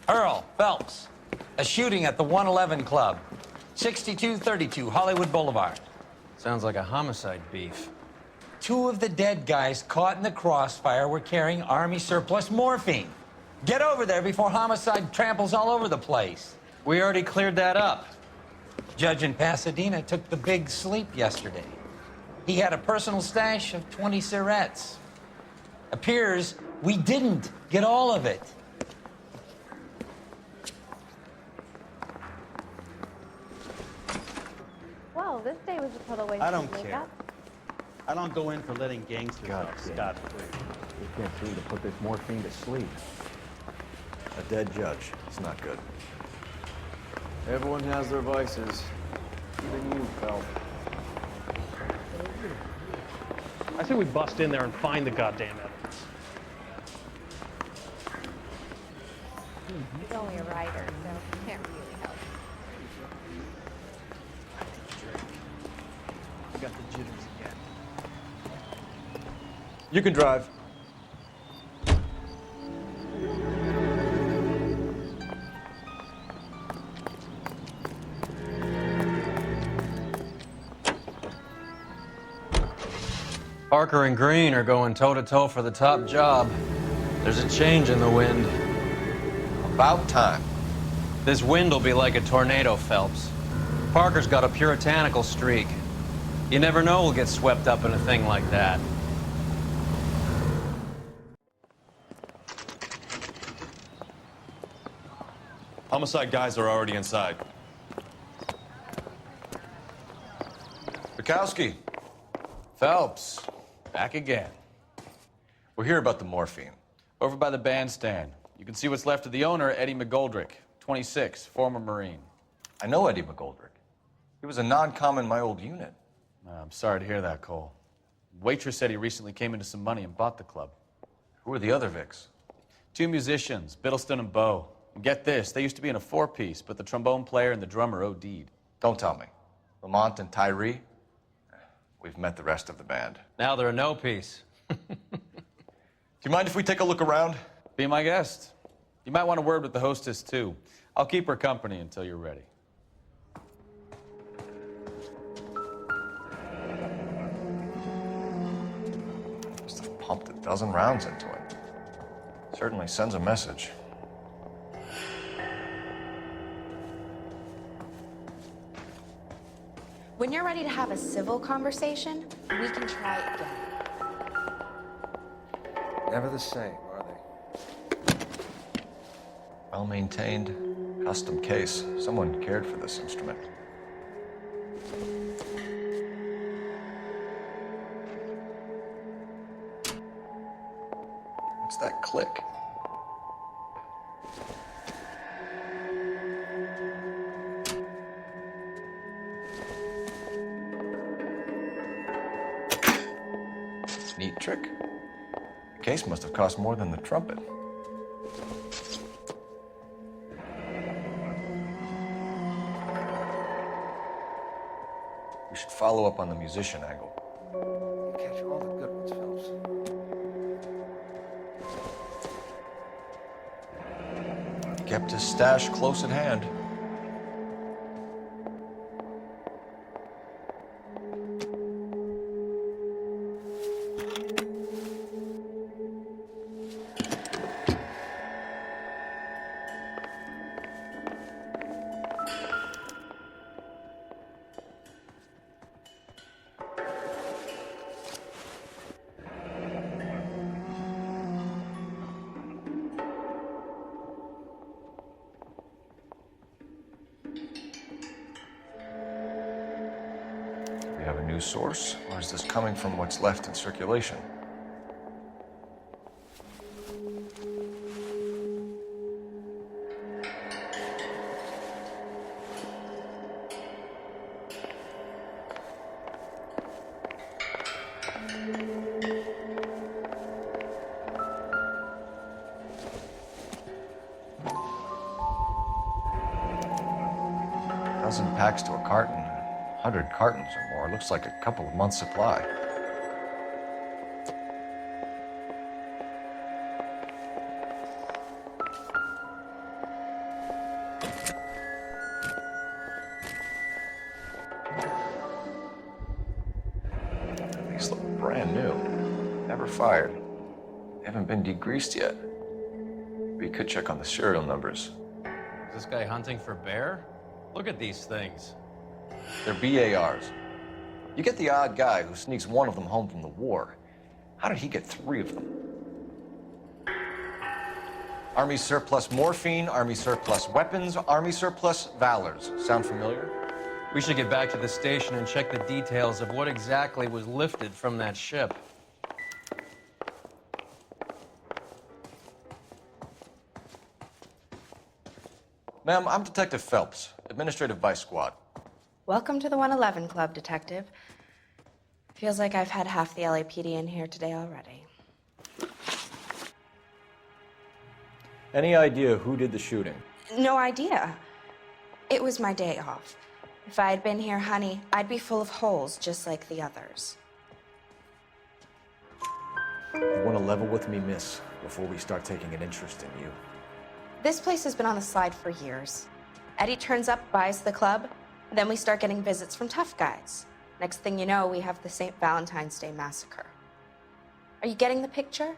Earl Phelps, a shooting at the 111 Club, 6232 Hollywood Boulevard. Sounds like a homicide beef. Two of the dead guys caught in the crossfire were carrying Army surplus morphine. Get over there before homicide tramples all over the place. We already cleared that up. Judge in Pasadena took the big sleep yesterday. He had a personal stash of 20 cigarettes. Appears we didn't get all of it. Well, this day was a total waste I don't of care. makeup. I don't go in for letting gangsters off scot-free. You can't seem to put this morphine to sleep. A dead judge. It's not good. Everyone has their vices. Even you, Phelps. I say we bust in there and find the goddamn evidence. He's only a writer, so he can't really help. I got the jitters again. You can drive. Parker and Green are going toe-to-toe for the top job. There's a change in the wind. About time. This wind will be like a tornado, Phelps. Parker's got a puritanical streak. You never know who'll get swept up in a thing like that. Homicide guys are already inside. Bukowski. Phelps, back again. We're here about the morphine. Over by the bandstand. You can see what's left of the owner, Eddie McGoldrick, 26, former Marine. I know Eddie McGoldrick. He was a non-com in my old unit. I'm sorry to hear that, Cole. Waitress said he recently came into some money and bought the club. Who are the other Vics? Two musicians, Biddleston and Bowe. And get this, they used to be in a four-piece, but the trombone player and the drummer OD'd. Don't tell me. Lamont and Tyree? We've met the rest of the band. Now they're a no-piece. Do you mind if we take a look around? Be my guest. You might want a word with the hostess, too. I'll keep her company until you're ready. Must have pumped a dozen rounds into it. Certainly sends a message. When you're ready to have a civil conversation, we can try again. Never the same, are they? Well-maintained, custom case. Someone cared for this instrument. What's that click? Neat trick. The case must have cost more than the trumpet. We should follow up on the musician angle. You catch all the good ones, Phelps. He kept his stash close at hand. Have a new source, or is this coming from what's left in circulation? Dozen packs to a carton. 100 cartons or more. Looks like a couple of months' supply. brand new. Never fired. They haven't been degreased yet. We could check on the serial numbers. Is this guy hunting for bear? Look at these things. They're BARs. You get the odd guy who sneaks one of them home from the war. How did he get 3 of them? Army surplus morphine, Army surplus weapons, Army surplus valors. Sound familiar? We should get back to the station and check the details of what exactly was lifted from that ship. Ma'am, I'm Detective Phelps, Administrative Vice Squad. Welcome to the 111 Club, Detective. Feels like I've had half the LAPD in here today already. Any idea who did the shooting? No idea. It was my day off. If I had been here, honey, I'd be full of holes just like the others. You want to level with me, miss, before we start taking an interest in you? This place has been on the slide for years. Eddie turns up, buys the club, and then we start getting visits from tough guys. Next thing you know, we have the St. Valentine's Day massacre. Are you getting the picture?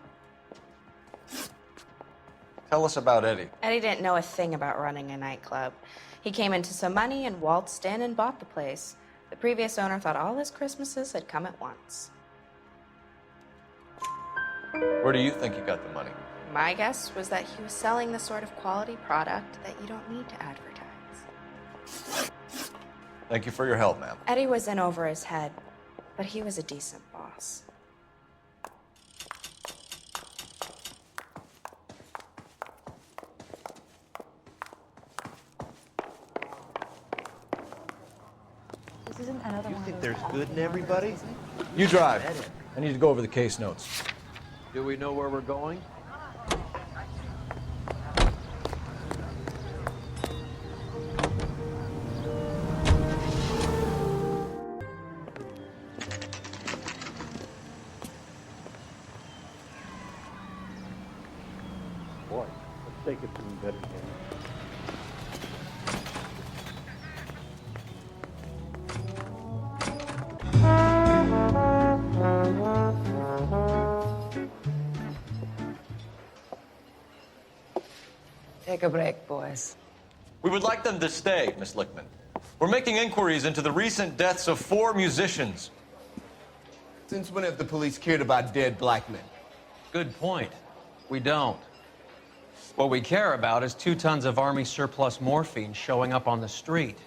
Tell us about Eddie. Eddie didn't know a thing about running a nightclub. He came into some money and waltzed in and bought the place. The previous owner thought all his Christmases had come at once. Where do you think he got the money? My guess was that he was selling the sort of quality product that you don't need to advertise. Thank you for your help, ma'am. Eddie was in over his head, but he was a decent boss. This isn't another You one think of those there's good in everybody? You drive. I need to go over the case notes. Do we know where we're going? Boy, let's take it to some better days. Take a break, boys. We would like them to stay, Miss Lickman. We're making inquiries into the recent deaths of 4 musicians. Since when have the police cared about dead black men? Good point. We don't. What we care about is 2 tons of Army surplus morphine showing up on the street.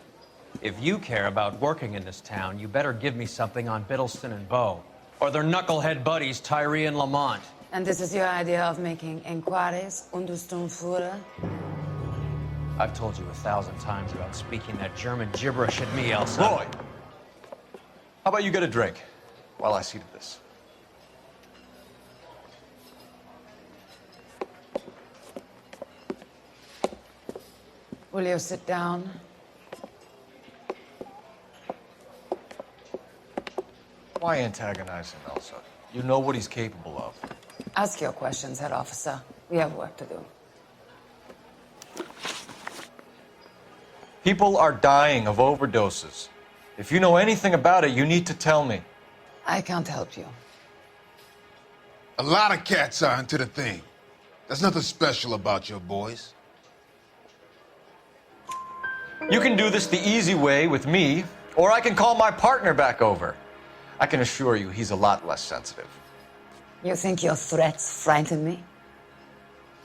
If you care about working in this town, you better give me something on Biddleston and Bow, or their knucklehead buddies Tyree and Lamont. And this is your idea of making inquiries under Sturmführer? I've told you 1,000 times about speaking that German gibberish at me, Elsa. Roy, how about you get a drink while I see to this? Will you sit down? Why antagonize him, Elsa? You know what he's capable of. Ask your questions, head officer. We have work to do. People are dying of overdoses. If you know anything about it, you need to tell me. I can't help you. A lot of cats are into the thing. There's nothing special about your boys. You can do this the easy way with me, or I can call my partner back over. I can assure you he's a lot less sensitive. You think your threats frighten me?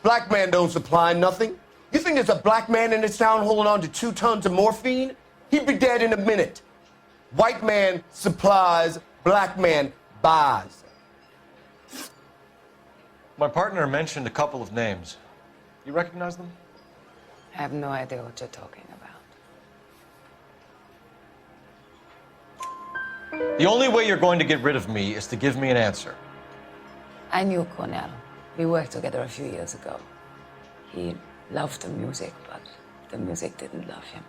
Black man don't supply nothing. You think there's a black man in this town holding on to 2 tons of morphine? He'd be dead in a minute. White man supplies, black man buys. My partner mentioned a couple of names. You recognize them? I have no idea what you're talking about. The only way you're going to get rid of me is to give me an answer. I knew Cornell. We worked together a few years ago. He loved the music, but the music didn't love him.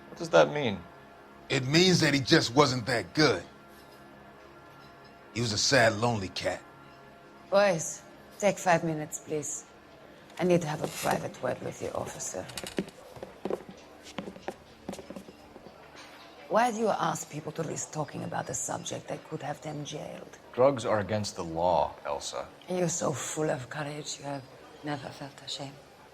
What does that mean? It means that he just wasn't that good. He was a sad, lonely cat. Boys, take 5 minutes, please. I need to have a private word with you, officer. Why do you ask people to risk talking about a subject that could have them jailed? Drugs are against the law, Elsa. You're so full of courage, you have never felt ashamed.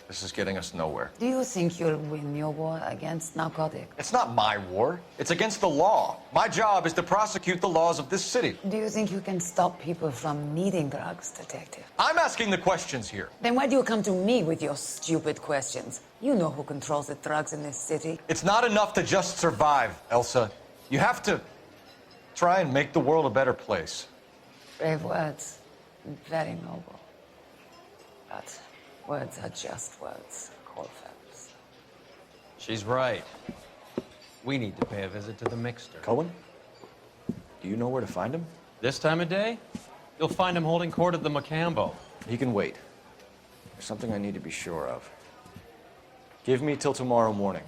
This is getting us nowhere. Do you think you'll win your war against narcotics? It's not my war. It's against the law. My job is to prosecute the laws of this city. Do you think you can stop people from needing drugs, detective? I'm asking the questions here. Then why do you come to me with your stupid questions? You know who controls the drugs in this city. It's not enough to just survive, Elsa. You have to try and make the world a better place. Brave words. Very noble. But words are just words, Cole Phelps. She's right. We need to pay a visit to the Mixter. Cohen? Do you know where to find him? This time of day, you'll find him holding court at the Macambo. He can wait. There's something I need to be sure of. Give me till tomorrow morning.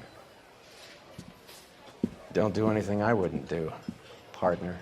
Don't do anything I wouldn't do, partner.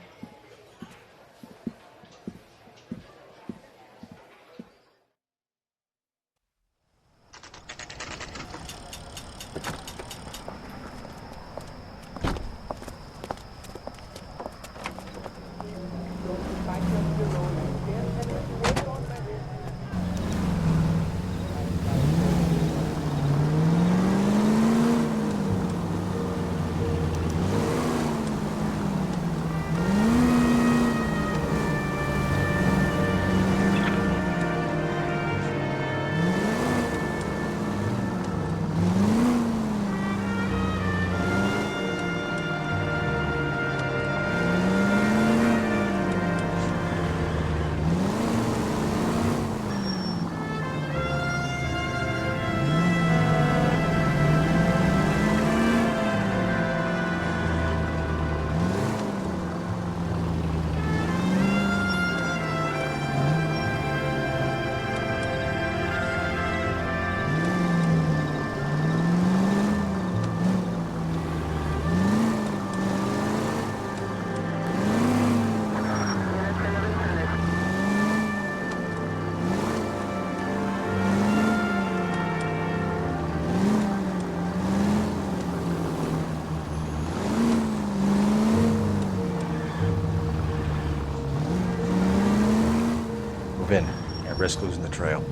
Move in. Can't risk losing the trail.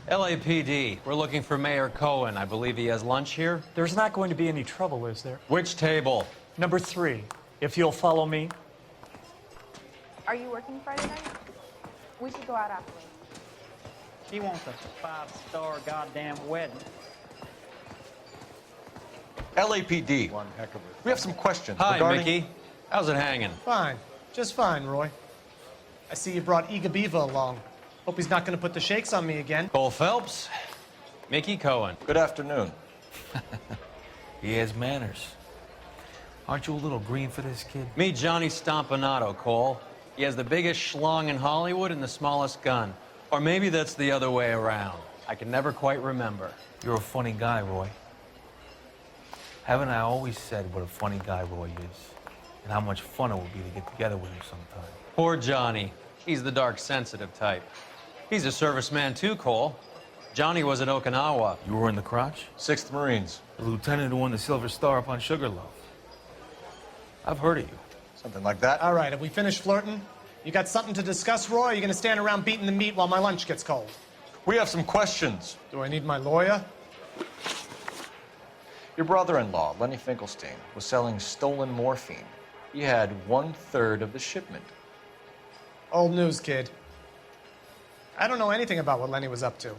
LAPD, we're looking for Mayor Cohen. I believe he has lunch here. There's not going to be any trouble, is there? Which table? Number 3, if you'll follow me. Are you working Friday night? We should go out afterwards. She wants a 5-star goddamn wedding. LAPD. One heck of a... We have some questions Hi, regarding... Mickey. How's it hanging? Fine. Just fine, Roy. I see you brought Eager Beaver along. Hope he's not gonna put the shakes on me again. Cole Phelps, Mickey Cohen. Good afternoon. He has manners. Aren't you a little green for this kid? Meet Johnny Stompanato, Cole. He has the biggest schlong in Hollywood and the smallest gun. Or maybe that's the other way around. I can never quite remember. You're a funny guy, Roy. Haven't I always said what a funny guy Roy is? And how much fun it would be to get together with him sometime. Poor Johnny. He's the dark, sensitive type. He's a serviceman too, Cole. Johnny was at Okinawa. You were in the crotch? 6th Marines. The lieutenant who won the Silver Star up on Sugarloaf. I've heard of you. Something like that. All right, have we finished flirting? You got something to discuss, Roy, or are you gonna stand around beating the meat while my lunch gets cold? We have some questions. Do I need my lawyer? Your brother-in-law, Lenny Finkelstein, was selling stolen morphine. He had 1/3 of the shipment. Old news, kid. I don't know anything about what Lenny was up to.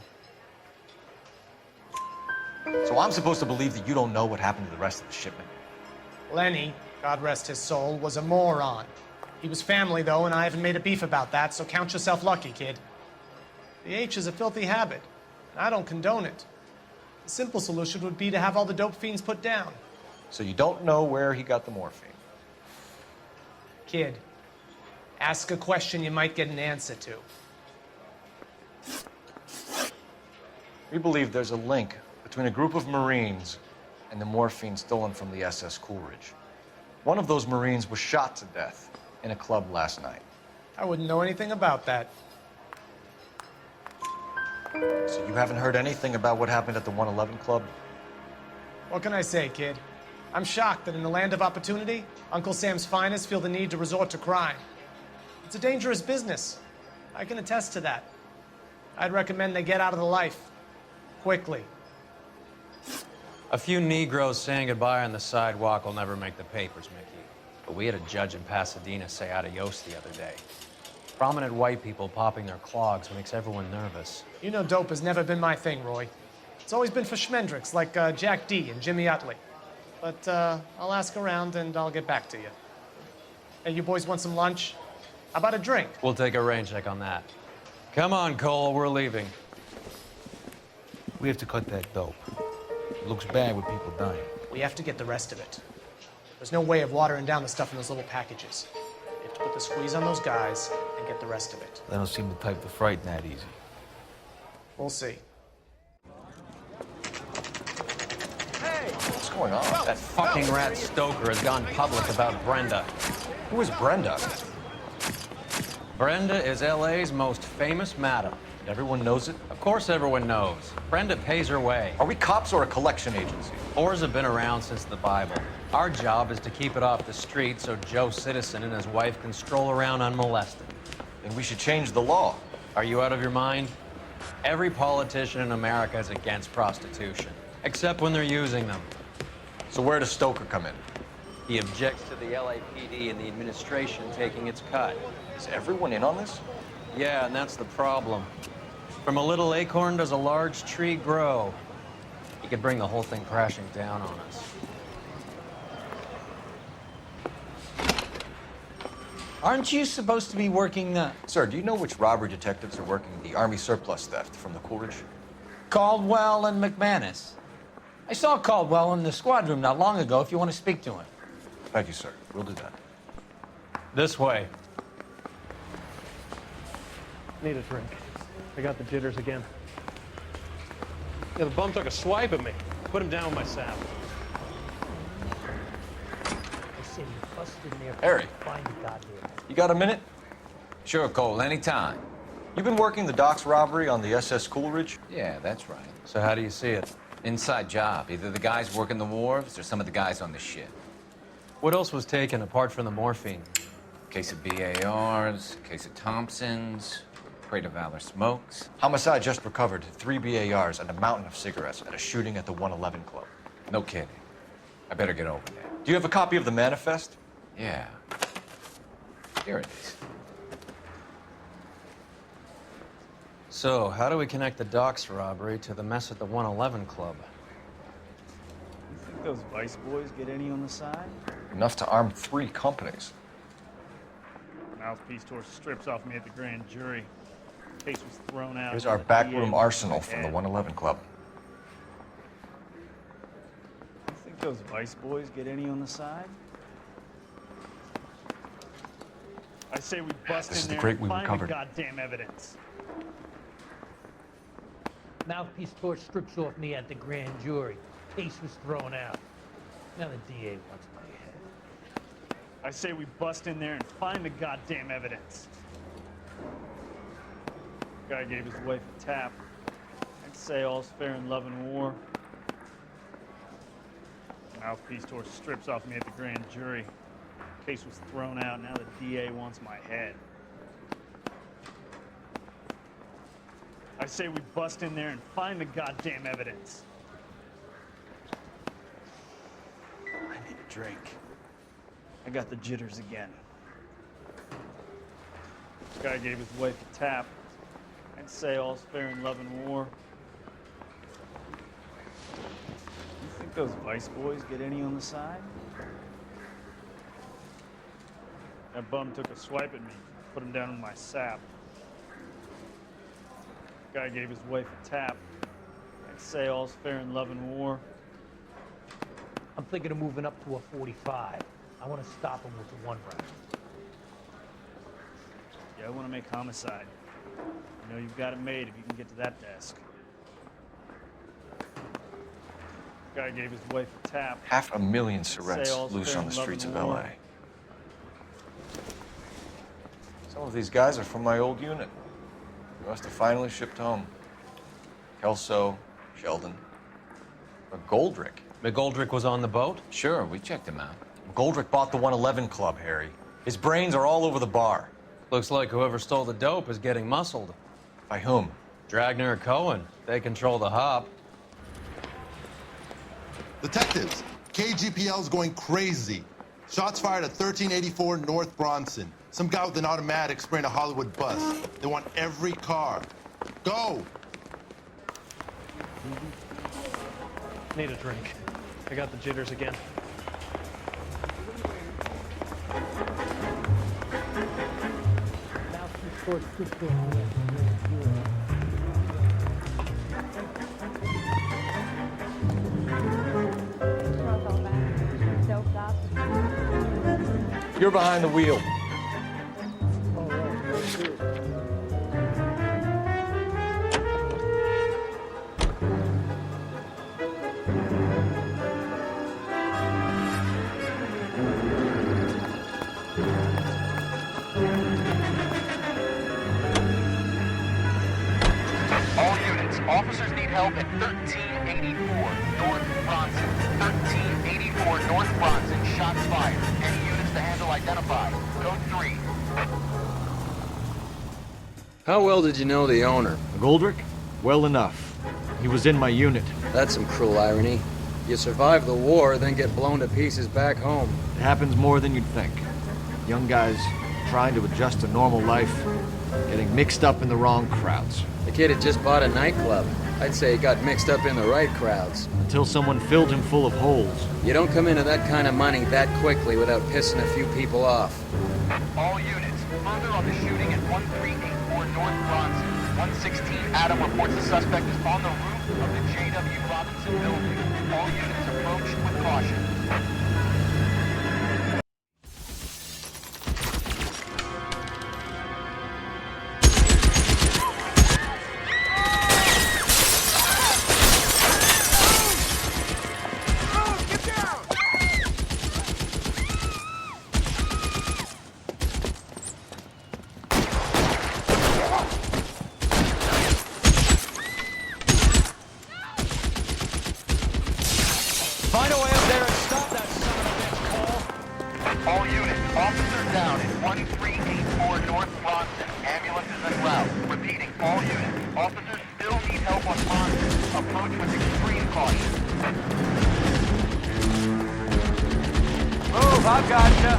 So I'm supposed to believe that you don't know what happened to the rest of the shipment? Lenny, God rest his soul, was a moron. He was family, though, and I haven't made a beef about that, so count yourself lucky, kid. The H is a filthy habit, and I don't condone it. The simple solution would be to have all the dope fiends put down. So you don't know where he got the morphine? Kid, ask a question you might get an answer to. We believe there's a link between a group of Marines and the morphine stolen from the SS Coolidge. One of those Marines was shot to death in a club last night. I wouldn't know anything about that. So you haven't heard anything about what happened at the 111 Club? What can I say, kid? I'm shocked that in the land of opportunity, Uncle Sam's finest feel the need to resort to crime. It's a dangerous business. I can attest to that. I'd recommend they get out of the life. Quickly. A few Negroes saying goodbye on the sidewalk will never make the papers, Mickey. But we had a judge in Pasadena say adios the other day. Prominent white people popping their clogs makes everyone nervous. You know dope has never been my thing, Roy. It's always been for schmendricks like Jack D. and Jimmy Utley. But I'll ask around and I'll get back to you. Hey, you boys want some lunch? How about a drink? We'll take a rain check on that. Come on, Cole, we're leaving. We have to cut that dope. It looks bad with people dying. We have to get the rest of it. There's no way of watering down the stuff in those little packages. You have to put the squeeze on those guys and get the rest of it. They don't seem the type to frighten that easy. We'll see. What's going on? That fucking rat Stoker has gone public about Brenda. Who is Brenda? Brenda is LA's most famous madam. Everyone knows it? Of course everyone knows. Brenda pays her way. Are we cops or a collection agency? Whores have been around since the Bible. Our job is to keep it off the street so Joe Citizen and his wife can stroll around unmolested. Then we should change the law. Are you out of your mind? Every politician in America is against prostitution, except when they're using them. So where does Stoker come in? He objects to the LAPD and the administration taking its cut. Is everyone in on this? Yeah, and that's the problem. From a little acorn does a large tree grow. He could bring the whole thing crashing down on us. Aren't you supposed to be working the... Sir, do you know which robbery detectives are working the Army surplus theft from the Coolidge? Caldwell and McManus. I saw Caldwell in the squad room not long ago if you want to speak to him. Thank you, sir. We'll do that. This way. Need a drink. I got the jitters again. Yeah, the bum took a swipe at me. Put him down with my saddle. I say you busted in there. Harry. Find the goddamn. You got a minute? Sure, Cole, anytime. You've been working the docks robbery on the SS Coolidge? Yeah, that's right. So how do you see it? Inside job. Either the guys working the wharves or some of the guys on the ship. What else was taken apart from the morphine? Case of BARs, case of Thompsons, crate of Valor smokes. Homicide just recovered 3 BARs and a mountain of cigarettes at a shooting at the 111 Club. No kidding. I better get over there. Do you have a copy of the manifest? Yeah. Here it is. So, how do we connect the docks robbery to the mess at the 111 Club? You think those Vice boys get any on the side? Enough to arm 3 companies. Now Mouthpiece tore strips off me at the grand jury. Case was thrown out. Here's our backroom arsenal from the 111 Club. You think those Vice boys get any on the side? I say we bust This is in the there crate and we find the recovered. goddamn evidence. Mouthpiece tore strips off me at the grand jury. Case was thrown out. Now the DA wants my head. I say we bust in there and find the goddamn evidence. Guy gave his wife a tap. I'd say all's fair in love and war. Mouthpiece tore strips off me at the grand jury. Case was thrown out. Now the DA wants my head. I say we bust in there and find the goddamn evidence. I need a drink. I got the jitters again. Guy gave his wife a tap. I'd say all's fair in love and war. You think those Vice boys get any on the side? That bum took a swipe at me, put him down in my sap. Guy gave his wife a tap. I'd say all's fair in love and war. I'm thinking of moving up to a 45. I want to stop him with the 1 round. Yeah, I want to make homicide. You know you've got it made if you can get to that desk. Guy gave his wife a tap. 500,000 Say Surrettes all's loose fair on the in love streets and of war. LA. Some of these guys are from my old unit. They must have finally shipped home. Kelso, Sheldon, McGoldrick. McGoldrick was on the boat? Sure, we checked him out. McGoldrick bought the 111 Club, Harry. His brains are all over the bar. Looks like whoever stole the dope is getting muscled. By whom? Dragner or Cohen. They control the hop. Detectives, KGPL's going crazy. Shots fired at 1384 North Bronson. Some guy with an automatic spraying a Hollywood bus. They want every car. Go! Need a drink. I got the jitters again. Mouthpiece tore strips off me at the grand jury. You're behind the wheel. All units, officers need help at 1384 North Bronson. 1384 North Bronson, shots fired. Any units to handle identified. Code 3. How well did you know the owner? McGoldrick? Well enough. He was in my unit. That's some cruel irony. You survive the war, then get blown to pieces back home. It happens more than you'd think. Young guys trying to adjust to normal life, getting mixed up in the wrong crowds. The kid had just bought a nightclub. I'd say he got mixed up in the right crowds. Until someone filled him full of holes. You don't come into that kind of money that quickly without pissing a few people off. All units, further on the shooting at 1384 North Bronson. 116 Adam reports the suspect is on the roof of the J.W. Robinson building. All units approach with caution. Find a way up there and stop that son of a bitch, Cole. All units, officer down at 1384 North Bronson. Ambulance is en route. Repeating, all units, officers still need help on Bronson. Approach with extreme caution. Move, I've got you.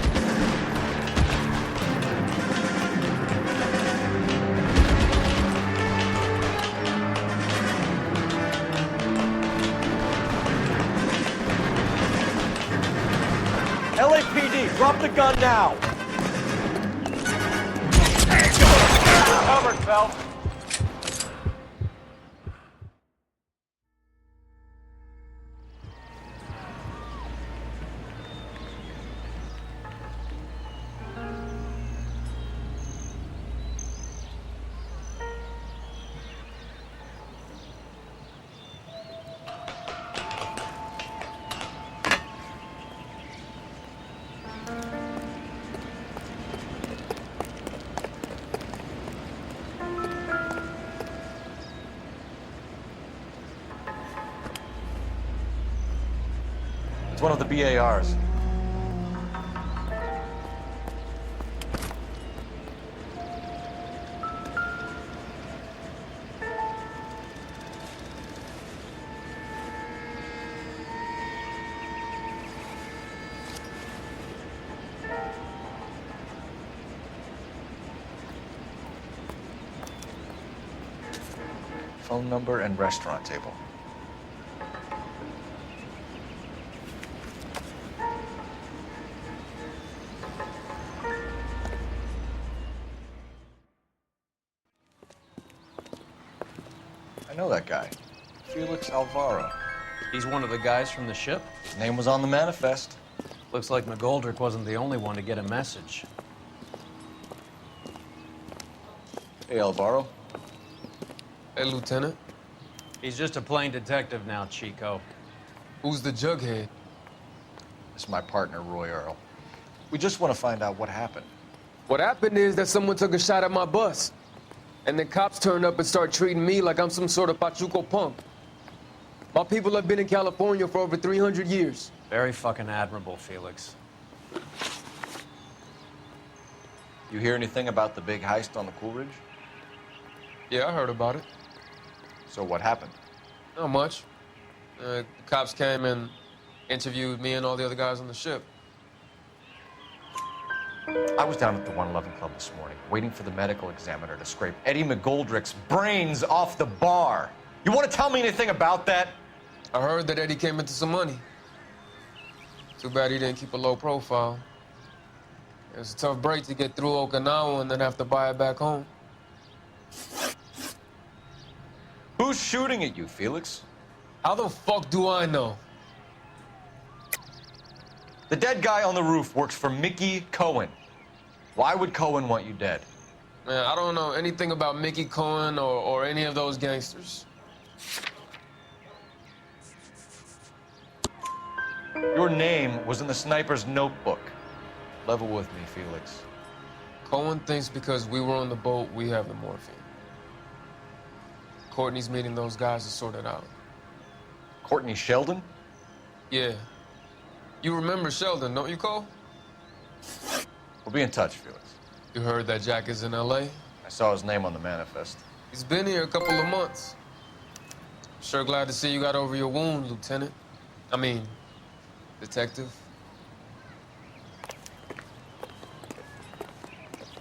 LAPD, drop the gun now! Phelps. It's one of the BARs. Phone number and restaurant table. I know that guy. Felix Alvaro. He's one of the guys from the ship? His name was on the manifest. Looks like McGoldrick wasn't the only one to get a message. Hey, Alvaro. Hey, Lieutenant. He's just a plain detective now, Chico. Who's the jughead? This is my partner, Roy Earl. We just want to find out what happened. What happened is that someone took a shot at my bus. And the cops turned up and started treating me like I'm some sort of Pachuco punk. My people have been in California for over 300 years. Very fucking admirable, Felix. You hear anything about the big heist on the Coolidge? Yeah, I heard about it. So what happened? Not much. The cops came and interviewed me and all the other guys on the ship. I was down at the 111 Club this morning, waiting for the medical examiner to scrape Eddie McGoldrick's brains off the bar. You want to tell me anything about that? I heard that Eddie came into some money. Too bad he didn't keep a low profile. It was a tough break to get through Okinawa and then have to buy it back home. Who's shooting at you, Felix? How the fuck do I know? The dead guy on the roof works for Mickey Cohen. Why would Cohen want you dead? Man, I don't know anything about Mickey Cohen or any of those gangsters. Your name was in the sniper's notebook. Level with me, Felix. Cohen thinks because we were on the boat, we have the morphine. Courtney's meeting those guys to sort it out. Courtney Sheldon? Yeah. You remember Sheldon, don't you, Cole? We'll be in touch, Felix. You heard that Jack is in L.A.? I saw his name on the manifest. He's been here a couple of months. Sure glad to see you got over your wound, Lieutenant. I mean, Detective.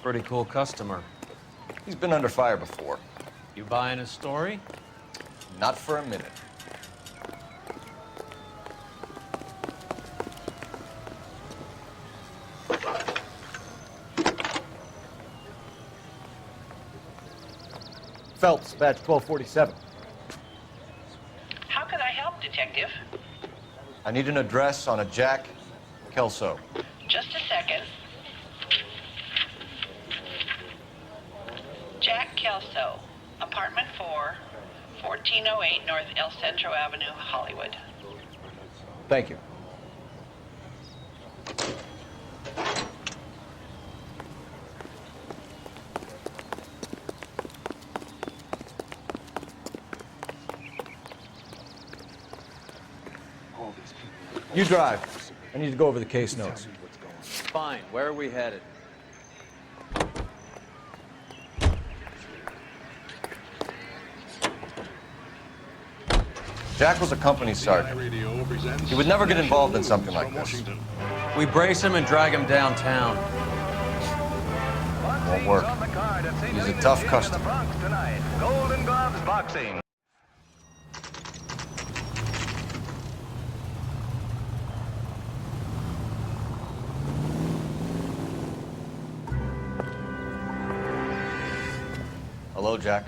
Pretty cool customer. He's been under fire before. You buying his story? Not for a minute. Phelps, badge 1247. How can I help, Detective? I need an address on a Jack Kelso. Just a second. Jack Kelso, apartment 4, 1408 North El Centro Avenue, Hollywood. Thank you. You drive. I need to go over the case notes. Fine. Where are we headed? Jack was a company sergeant. He would never get involved in something like this. We brace him and drag him downtown. Won't work. He's a tough customer. Golden Gloves Boxing. Hello, Jack.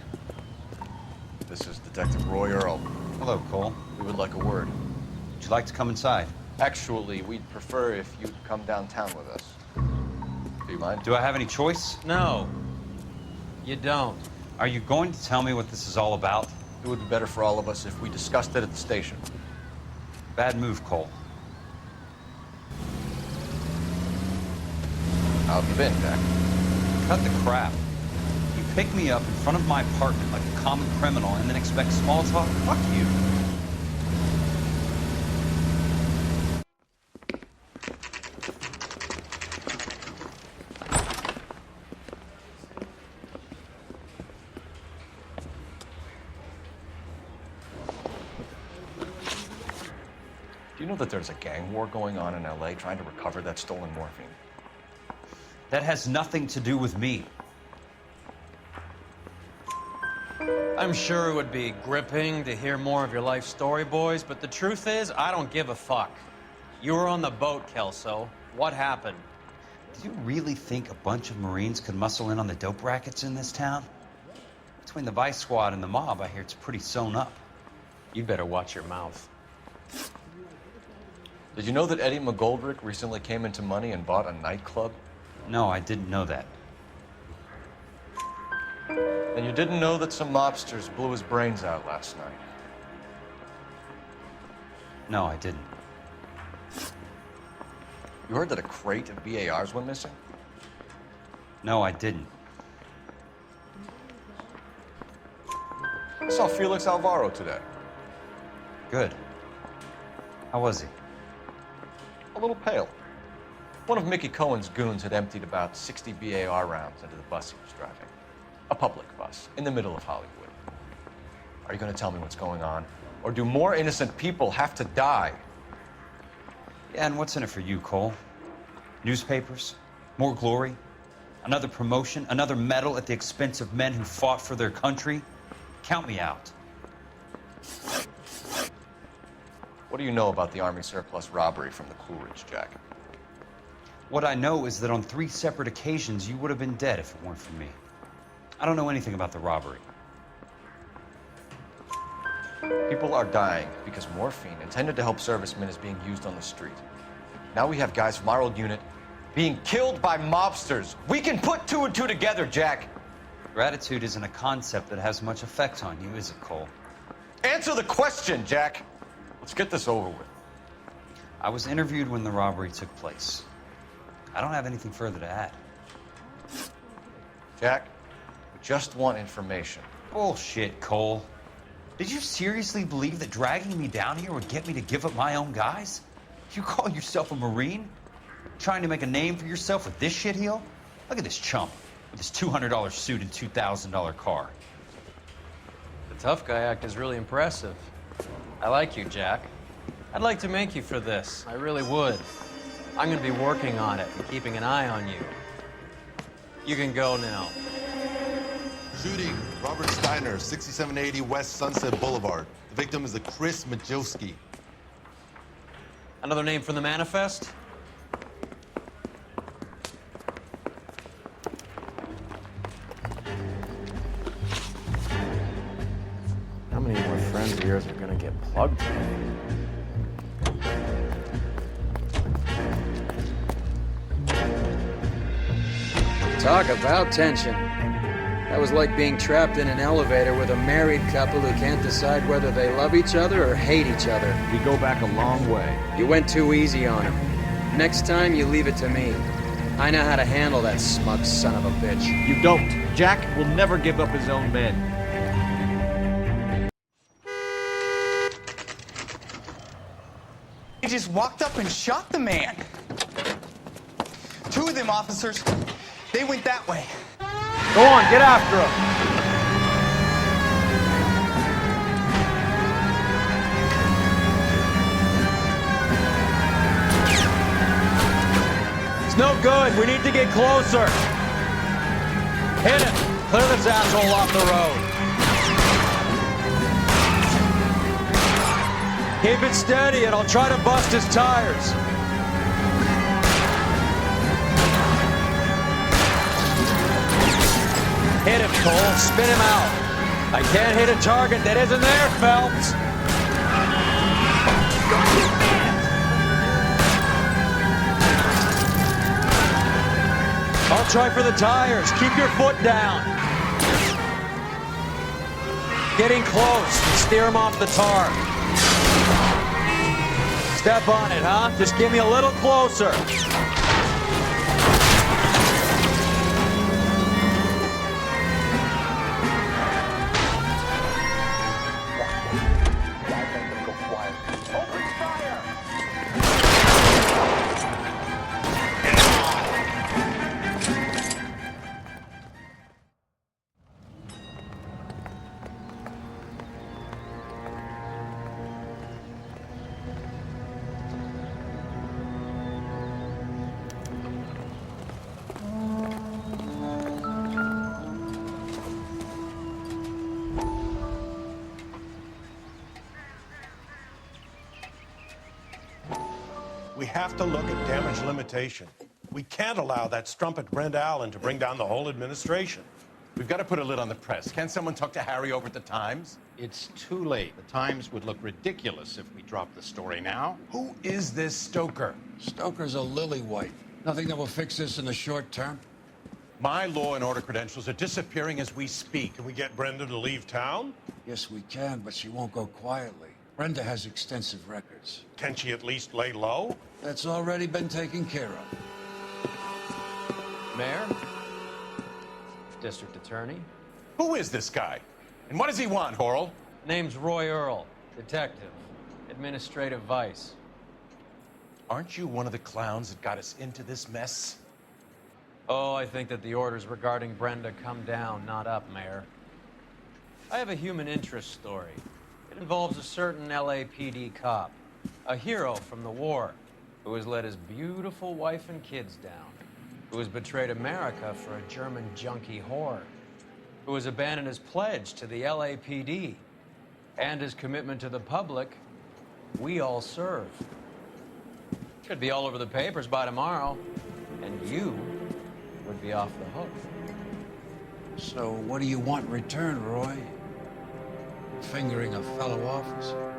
This is Detective Roy Earl. Hello, Cole. We would like a word. Would you like to come inside? Actually, we'd prefer if you'd come downtown with us. Do you mind? Do I have any choice? No, you don't. Are you going to tell me what this is all about? It would be better for all of us if we discussed it at the station. Bad move, Cole. How have you been, Jack? Cut the crap. You pick me up in front of my apartment like a common criminal and then expect small talk? Fuck you. Do you know that there's a gang war going on in LA trying to recover that stolen morphine? That has nothing to do with me. I'm sure it would be gripping to hear more of your life story, boys, but the truth is, I don't give a fuck. You were on the boat, Kelso. What happened? Do you really think a bunch of Marines could muscle in on the dope rackets in this town? Between the Vice Squad and the mob, I hear it's pretty sewn up. You better watch your mouth. Did you know that Eddie McGoldrick recently came into money and bought a nightclub? No, I didn't know that. And you didn't know that some mobsters blew his brains out last night? No, I didn't. You heard that a crate of BARs went missing? No, I didn't. I saw Felix Alvaro today. Good. How was he? A little pale. One of Mickey Cohen's goons had emptied about 60 BAR rounds into the bus he was driving. A public bus, in the middle of Hollywood. Are you going to tell me what's going on? Or do more innocent people have to die? Yeah, and what's in it for you, Cole? Newspapers? More glory? Another promotion? Another medal at the expense of men who fought for their country? Count me out. What do you know about the Army surplus robbery from the Coolidge, Jack? What I know is that on 3 separate occasions, you would have been dead if it weren't for me. I don't know anything about the robbery. People are dying because morphine intended to help servicemen is being used on the street. Now we have guys from our old unit being killed by mobsters. We can put 2 and 2 together, Jack. Gratitude isn't a concept that has much effect on you, is it, Cole? Answer the question, Jack. Let's get this over with. I was interviewed when the robbery took place. I don't have anything further to add. Jack, we just want information. Bullshit, Cole. Did you seriously believe that dragging me down here would get me to give up my own guys? You call yourself a Marine? Trying to make a name for yourself with this shitheel? Look at this chump with his $200 suit and $2,000 car. The tough guy act is really impressive. I like you, Jack. I'd like to make you for this. I really would. I'm going to be working on it and keeping an eye on you. You can go now. Shooting, Robert Steiner, 6780 West Sunset Boulevard. The victim is a Chris Majowski. Another name from the manifest? How many more friends of yours are gonna get plugged today? Talk about tension. That was like being trapped in an elevator with a married couple who can't decide whether they love each other or hate each other. We go back a long way. You went too easy on him. Next time, you leave it to me. I know how to handle that smug son of a bitch. You don't. Jack will never give up his own men. He just walked up and shot the man. 2 of them officers, they went that way. Go on, get after him. It's no good. We need to get closer. Hit him. Clear this asshole off the road. Keep it steady and I'll try to bust his tires. Hit him, Cole. Spin him out. I can't hit a target that isn't there, Phelps. I'll try for the tires. Keep your foot down. Getting close. Steer him off the tar. Step on it, huh? Just get me a little closer. We have to look at damage limitation. We can't allow that strumpet Brent Allen to bring down the whole administration. We've got to put a lid on the press. Can't someone talk to Harry over at the Times? It's too late. The Times would look ridiculous if we dropped the story now. Who is this Stoker? Stoker's a lily-white. Nothing that will fix this in the short term. My law and order credentials are disappearing as we speak. Can we get Brenda to leave town? Yes, we can, but she won't go quietly. Brenda has extensive records. Can she at least lay low? That's already been taken care of. Mayor? District Attorney? Who is this guy? And what does he want, Horrell? Name's Roy Earl, detective, administrative vice. Aren't you one of the clowns that got us into this mess? Oh, I think that the orders regarding Brenda come down, not up, Mayor. I have a human interest story. It involves a certain LAPD cop, a hero from the war, who has let his beautiful wife and kids down, who has betrayed America for a German junkie whore, who has abandoned his pledge to the LAPD and his commitment to the public. We all serve. Could be all over the papers by tomorrow, and you would be off the hook. So what do you want in return, Roy? Fingering a fellow officer?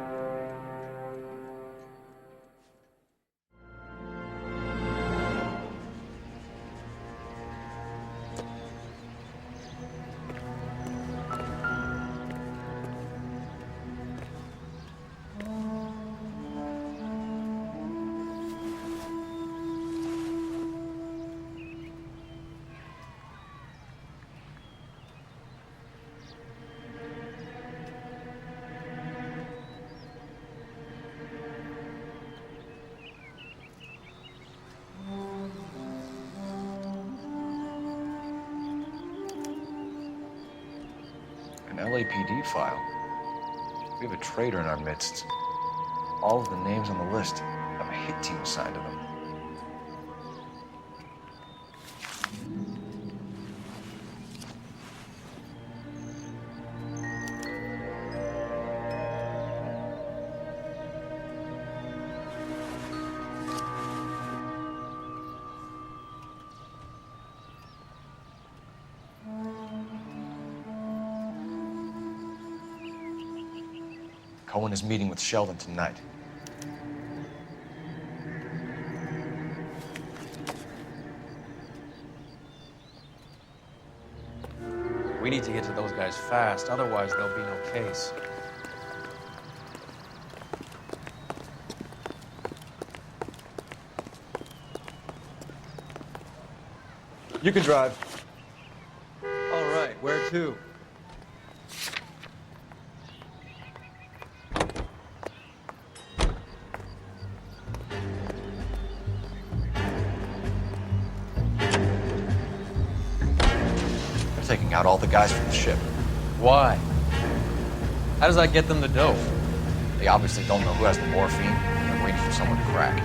LAPD file. We have a traitor in our midst. All of the names on the list have a hit team assigned to them. Cohen is meeting with Sheldon tonight. We need to get to those guys fast, otherwise there'll be no case. You can drive. All right, where to? Taking out all the guys from the ship. Why? How does that get them the dope? They obviously don't know who has the morphine, and they're waiting for someone to crack.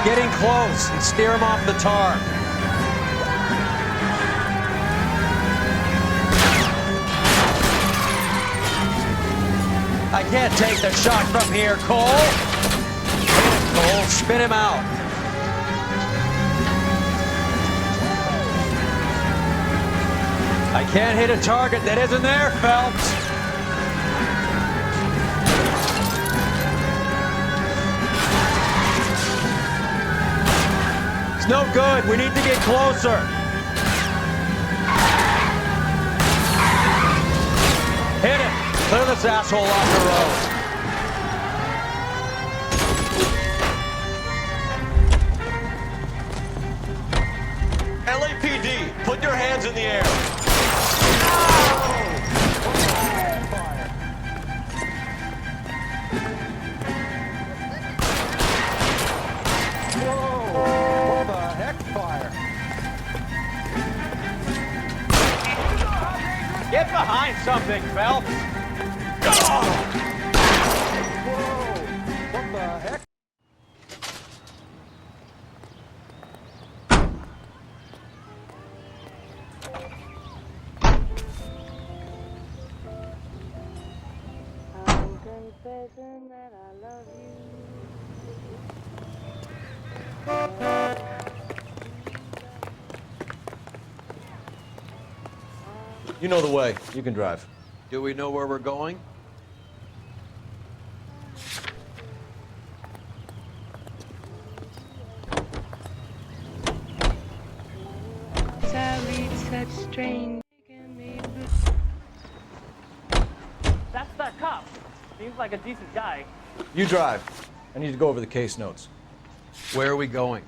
Getting close and steer him off the tar. I can't take the shot from here, Cole. Cole, spin him out. I can't hit a target that isn't there, Phelps. It's no good. We need to get closer. Hit it. Clear this asshole off the road. LAPD, put your hands in the air. Get behind something, Phelps. Whoa! What the heck? I'm confessing that I love you. You know the way. You can drive. Do we know where we're going? Such strange. That's that cop. Seems like a decent guy. You drive. I need to go over the case notes. Where are we going?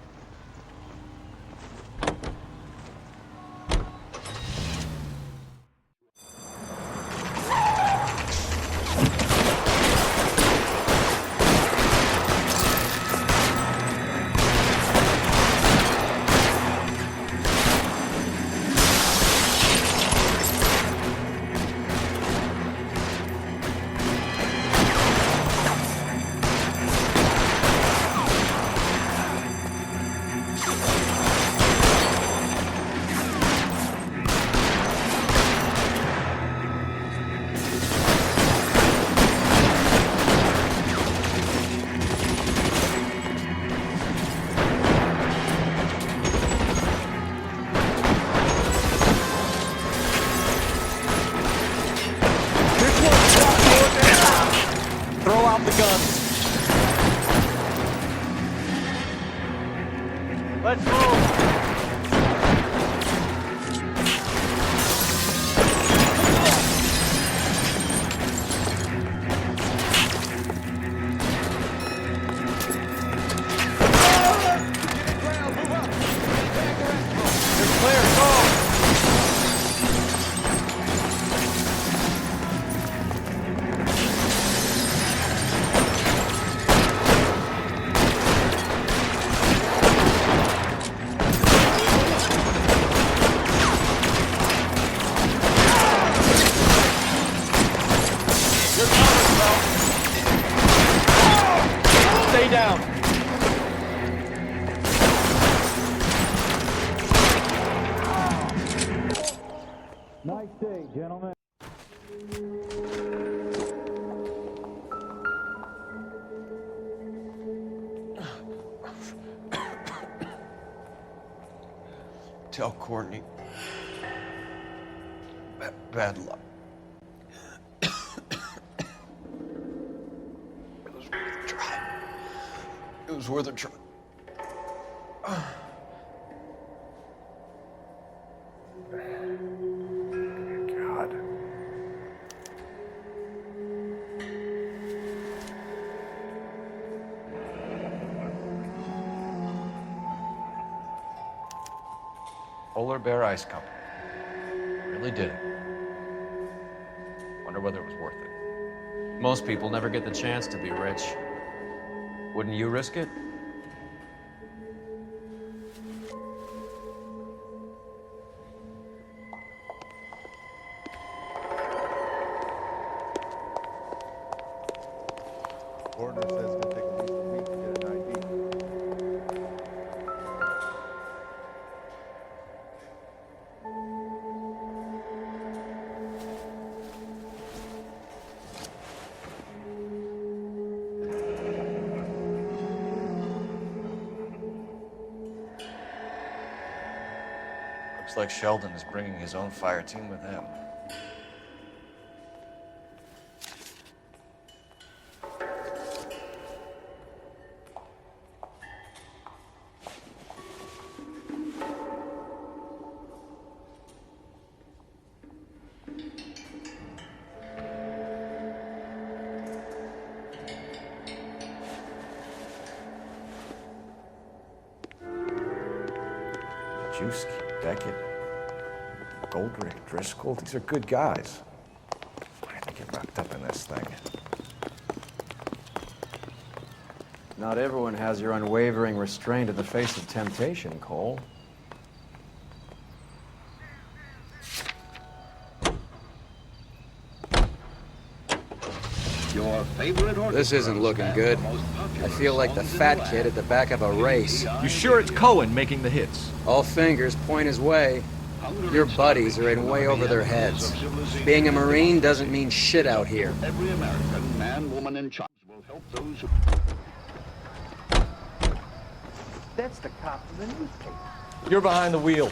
Let's move. Stay down. Nice day, gentlemen. Tell Courtney. Bad luck. It was worth a try. God. Polar Bear Ice Company. Really did it. Wonder whether it was worth it. Most people never get the chance to be rich. Wouldn't you risk it? Ordner says it's gonna take at least a week to get an ID. Looks like Sheldon is bringing his own fire team with him. Juski, Beckett, Goldrick, Driscoll, these are good guys. Why did they get wrapped up in this thing? Not everyone has your unwavering restraint in the face of temptation, Cole. Your favorite orchestra. This isn't looking good. I feel like the fat kid at the back of a race. You sure it's Cohen making the hits? All fingers point his way. Your buddies are in way over their heads. Being a Marine doesn't mean shit out here. Every American, man, woman, and child will help those who... That's the cop from the newspaper. You're behind the wheel.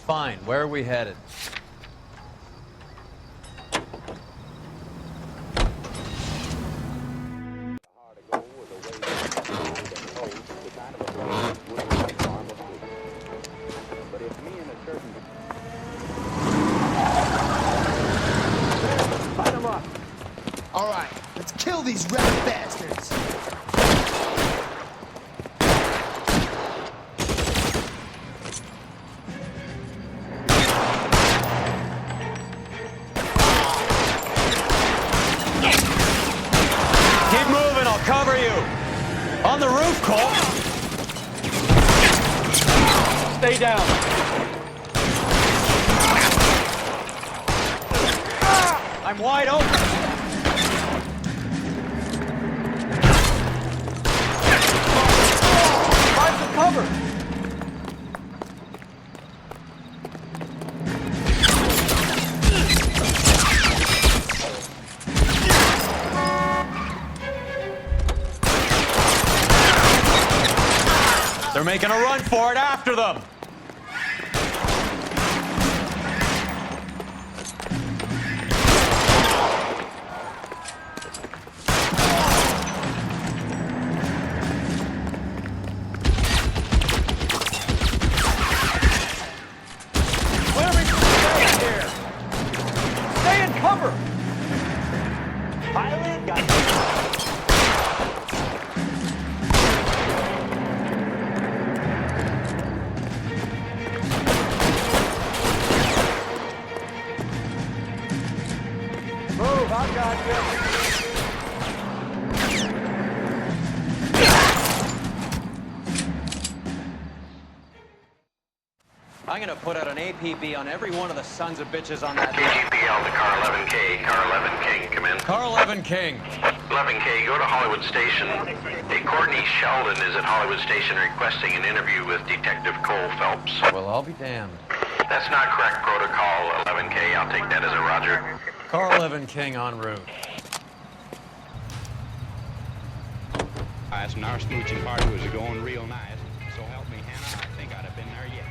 Fine, where are we headed? All right, let's kill these rat bastards. Keep moving, I'll cover you. On the roof, Cole. Stay down. I'm wide open. Find some cover. They're making a run for it after them. I'm gonna put out an APB on every one of the sons of bitches on that. KGPL to Car 11K. Car 11 King, come in. Car 11 King. 11K, go to Hollywood Station. Hey, Courtney Sheldon is at Hollywood Station requesting an interview with Detective Cole Phelps. Well, I'll be damned. That's not correct protocol, 11K. I'll take that as a roger. Car 11 King en route. And our smooching party was going real nice. So help me, Hannah, I think I'd have been there yet.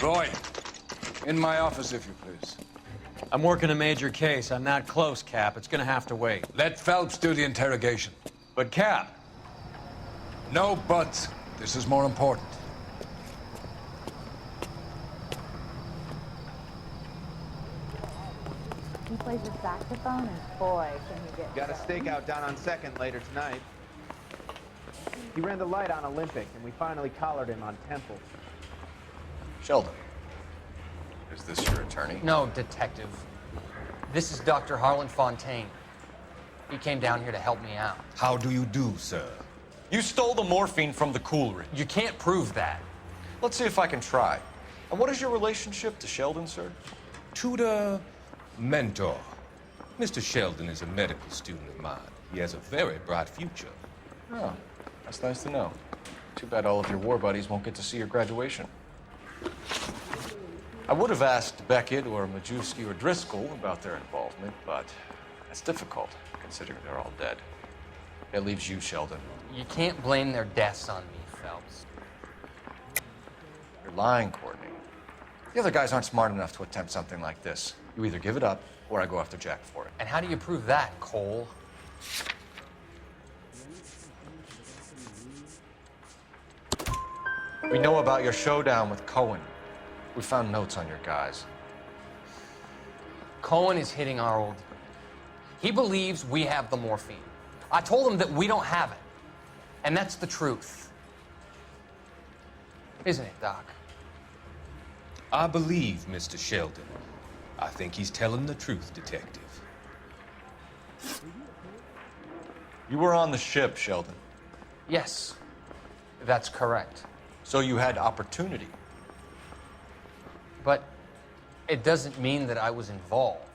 Roy, in my office, if you please. I'm working a major case. I'm not close, Cap. It's gonna have to wait. Let Phelps do the interrogation. But, Cap. No buts. This is more important. He plays the saxophone, and boy, can he get... Got a stakeout down on 2nd later tonight. He ran the light on Olympic, and we finally collared him on Temple. Sheldon, is this your attorney? No, detective. This is Dr. Harlan Fontaine. He came down here to help me out. How do you do, sir? You stole the morphine from the Coolridge. You can't prove that. Let's see if I can try. And what is your relationship to Sheldon, sir? Tutor, mentor. Mr. Sheldon is a medical student of mine. He has a very bright future. Oh, that's nice to know. Too bad all of your war buddies won't get to see your graduation. I would have asked Beckett or Majewski or Driscoll about their involvement, but that's difficult, considering they're all dead. It leaves you, Sheldon. You can't blame their deaths on me, Phelps. You're lying, Courtney. The other guys aren't smart enough to attempt something like this. You either give it up, or I go after Jack for it. And how do you prove that, Cole? We know about your showdown with Cohen. We found notes on your guys. Cohen is hitting our old... He believes we have the morphine. I told him that we don't have it. And that's the truth. Isn't it, Doc? I believe Mr. Sheldon. I think he's telling the truth, Detective. You were on the ship, Sheldon. Yes, that's correct. So you had opportunity. But it doesn't mean that I was involved.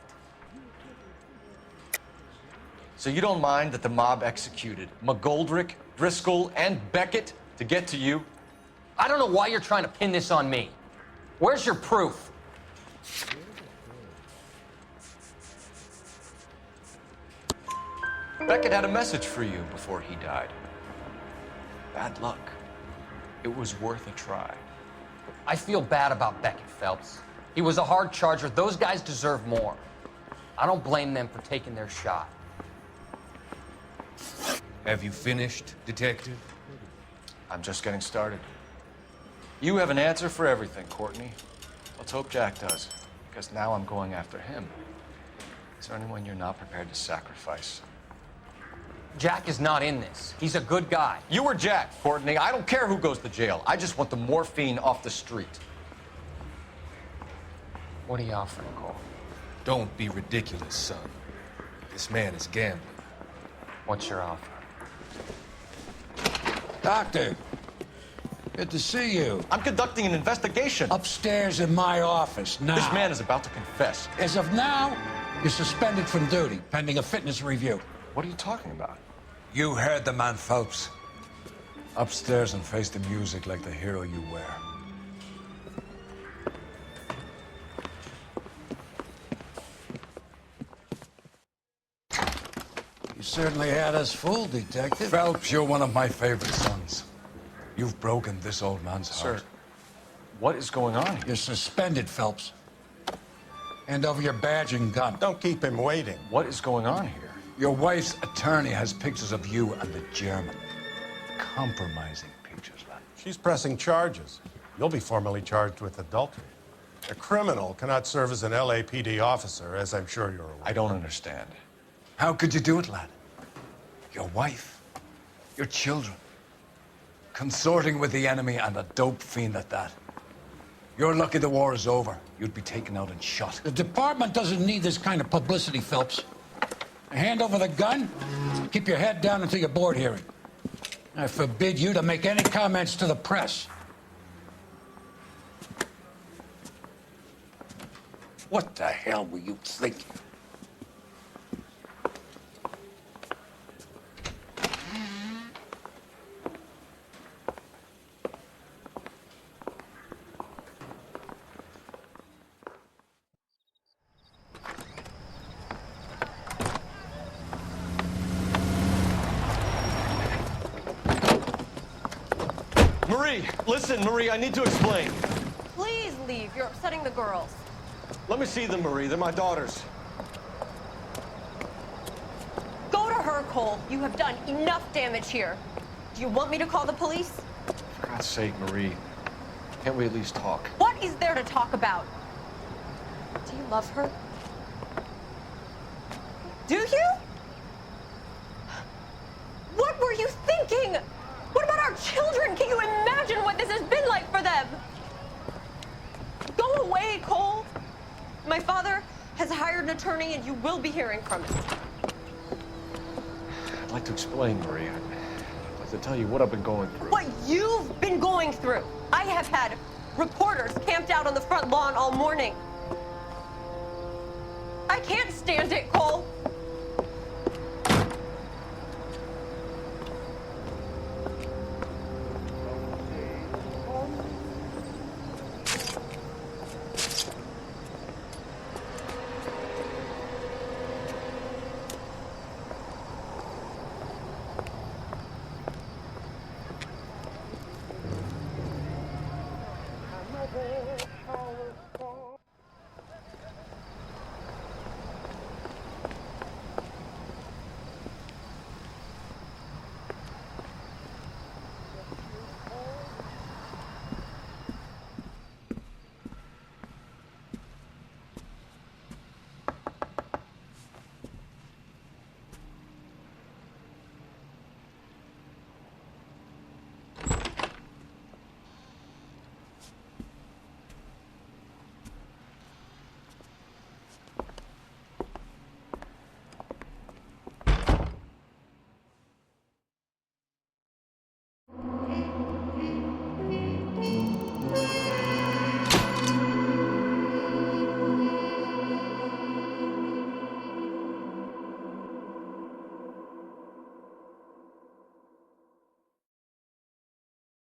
So you don't mind that the mob executed McGoldrick, Driscoll, and Beckett to get to you? I don't know why you're trying to pin this on me. Where's your proof? Beckett had a message for you before he died. Bad luck. It was worth a try. I feel bad about Beckett, Phelps. He was a hard charger. Those guys deserve more. I don't blame them for taking their shot. Have you finished, Detective? I'm just getting started. You have an answer for everything, Courtney. Let's hope Jack does, because now I'm going after him. Is there anyone you're not prepared to sacrifice? Jack is not in this. He's a good guy. You or Jack, Courtney. I don't care who goes to jail. I just want the morphine off the street. What are you offering, Cole? Don't be ridiculous, son. This man is gambling. What's your offer? Doctor, good to see you. I'm conducting an investigation. Upstairs in my office, now. This man is about to confess. As of now, you're suspended from duty, pending a fitness review. What are you talking about? You heard the man, Phelps. Upstairs and face the music like the hero you were. You certainly had us fooled, Detective. Phelps, you're one of my favorite sons. You've broken this old man's heart. Sir, what is going on here? You're suspended, Phelps. Hand over your badge and gun. Don't keep him waiting. What is going on here? Your wife's attorney has pictures of you and the German. Compromising pictures, lad. She's pressing charges. You'll be formally charged with adultery. A criminal cannot serve as an LAPD officer, as I'm sure you're aware. I don't understand. How could you do it, lad? Your wife, your children, consorting with the enemy and a dope fiend at that. You're lucky the war is over. You'd be taken out and shot. The department doesn't need this kind of publicity, Phelps. Hand over the gun, keep your head down until your board hearing. I forbid you to make any comments to the press. What the hell were you thinking? Marie, listen, Marie, I need to explain. Please leave. You're upsetting the girls. Let me see them, Marie. They're my daughters. Go to her, Cole. You have done enough damage here. Do you want me to call the police? For God's sake, Marie, can't we at least talk? What is there to talk about? Do you love her? Do you? What were you thinking? What about our children? Can you imagine what this has been like for them? My father has hired an attorney, and you will be hearing from him. I'd like to explain, Marie. I'd like to tell you what I've been going through. What you've been going through. I have had reporters camped out on the front lawn all morning. I can't stand it, Cole.